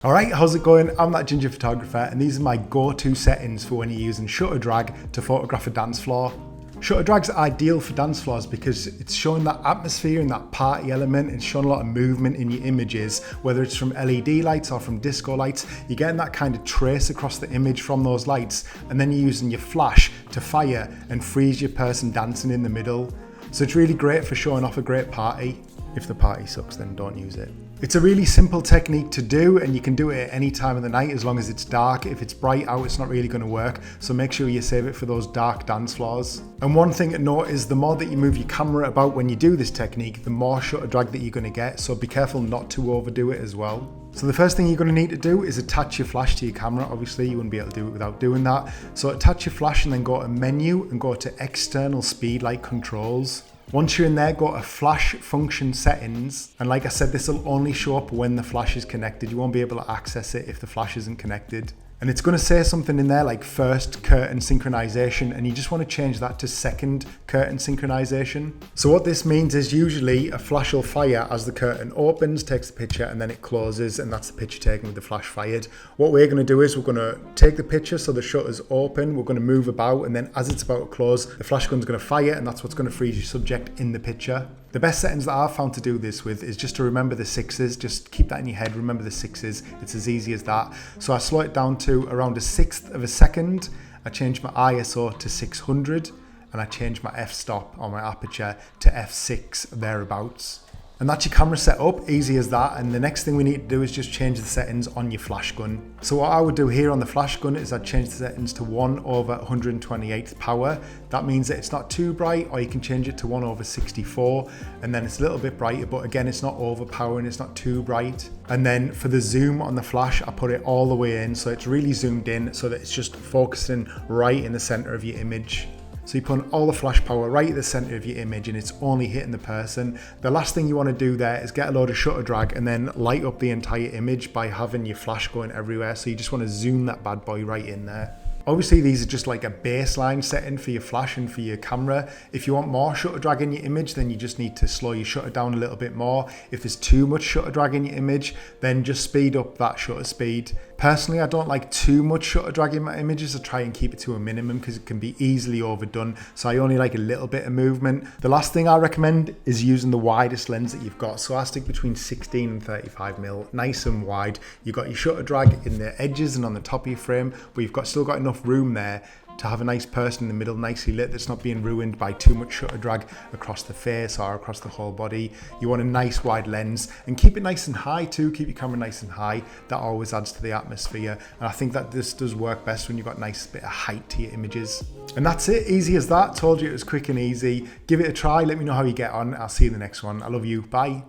Alright, how's it going? I'm That Ginger Photographer, and these are my go-to settings for when you're using shutter drag to photograph a dance floor. Shutter drag's ideal for dance floors because it's showing that atmosphere and that party element. It's showing a lot of movement in your images, whether it's from LED lights or from disco lights. You're getting that kind of trace across the image from those lights, and then you're using your flash to fire and freeze your person dancing in the middle. So it's really great for showing off a great party. If the party sucks, then don't use it. It's a really simple technique to do, and you can do it at any time of the night as long as it's dark. If it's bright out, it's not really going to work, so make sure you save it for those dark dance floors. And one thing to note is the more that you move your camera about when you do this technique, the more shutter drag that you're going to get, so be careful not to overdo it as well. So the first thing you're going to need to do is attach your flash to your camera. Obviously you wouldn't be able to do it without doing that. So attach your flash and then go to menu and go to external speed light controls. Once you're in there, go to flash function settings, and like I said, this will only show up when the flash is connected. You won't be able to access it if the flash isn't connected. And it's going to say something in there like first curtain synchronization, and you just want to change that to second curtain synchronization. So what this means is usually a flash will fire as the curtain opens, takes the picture, and then it closes, and that's the picture taken with the flash fired. What we're going to do is we're going to take the picture so the shutter's open, we're going to move about, and then as it's about to close, the flash gun's going to fire, and that's what's going to freeze your subject in the picture. The best settings that I've found to do this with is just to remember the sixes. Just keep that in your head, remember the sixes. It's as easy as that. So I slow it down to around 1/6 of a second. I change my ISO to 600, and I change my f-stop or my aperture to f6 thereabouts. And that's your camera set up, easy as that. And the next thing we need to do is just change the settings on your flash gun. So what I would do here on the flash gun is I'd change the settings to 1/128th power. That means that it's not too bright, or you can change it to 1/64, and then it's a little bit brighter, but again, it's not overpowering, it's not too bright. And then for the zoom on the flash, I put it all the way in, so it's really zoomed in so that it's just focusing right in the center of your image. So you put all the flash power right at the center of your image, and it's only hitting the person. The last thing you want to do there is get a load of shutter drag and then light up the entire image by having your flash going everywhere. So you just want to zoom that bad boy right in there. Obviously these are just like a baseline setting for your flash and for your camera. If you want more shutter drag in your image, then you just need to slow your shutter down a little bit more. If there's too much shutter drag in your image, then just speed up that shutter speed. Personally, I don't like too much shutter drag in my images. I try and keep it to a minimum because it can be easily overdone. So I only like a little bit of movement. The last thing I recommend is using the widest lens that you've got. So I stick between 16 and 35mm, nice and wide. You've got your shutter drag in the edges and on the top of your frame, but you've still got enough room there to have a nice person in the middle, nicely lit, that's not being ruined by too much shutter drag across the face or across the whole body. You want a nice wide lens, and keep it nice and high too. Keep your camera nice and high. That always adds to the atmosphere, and I think that this does work best when you've got a nice bit of height to your images. And that's it, easy as that. Told you it was quick and easy. Give it a try, let me know how you get on. I'll see you in the next one. I love you, bye.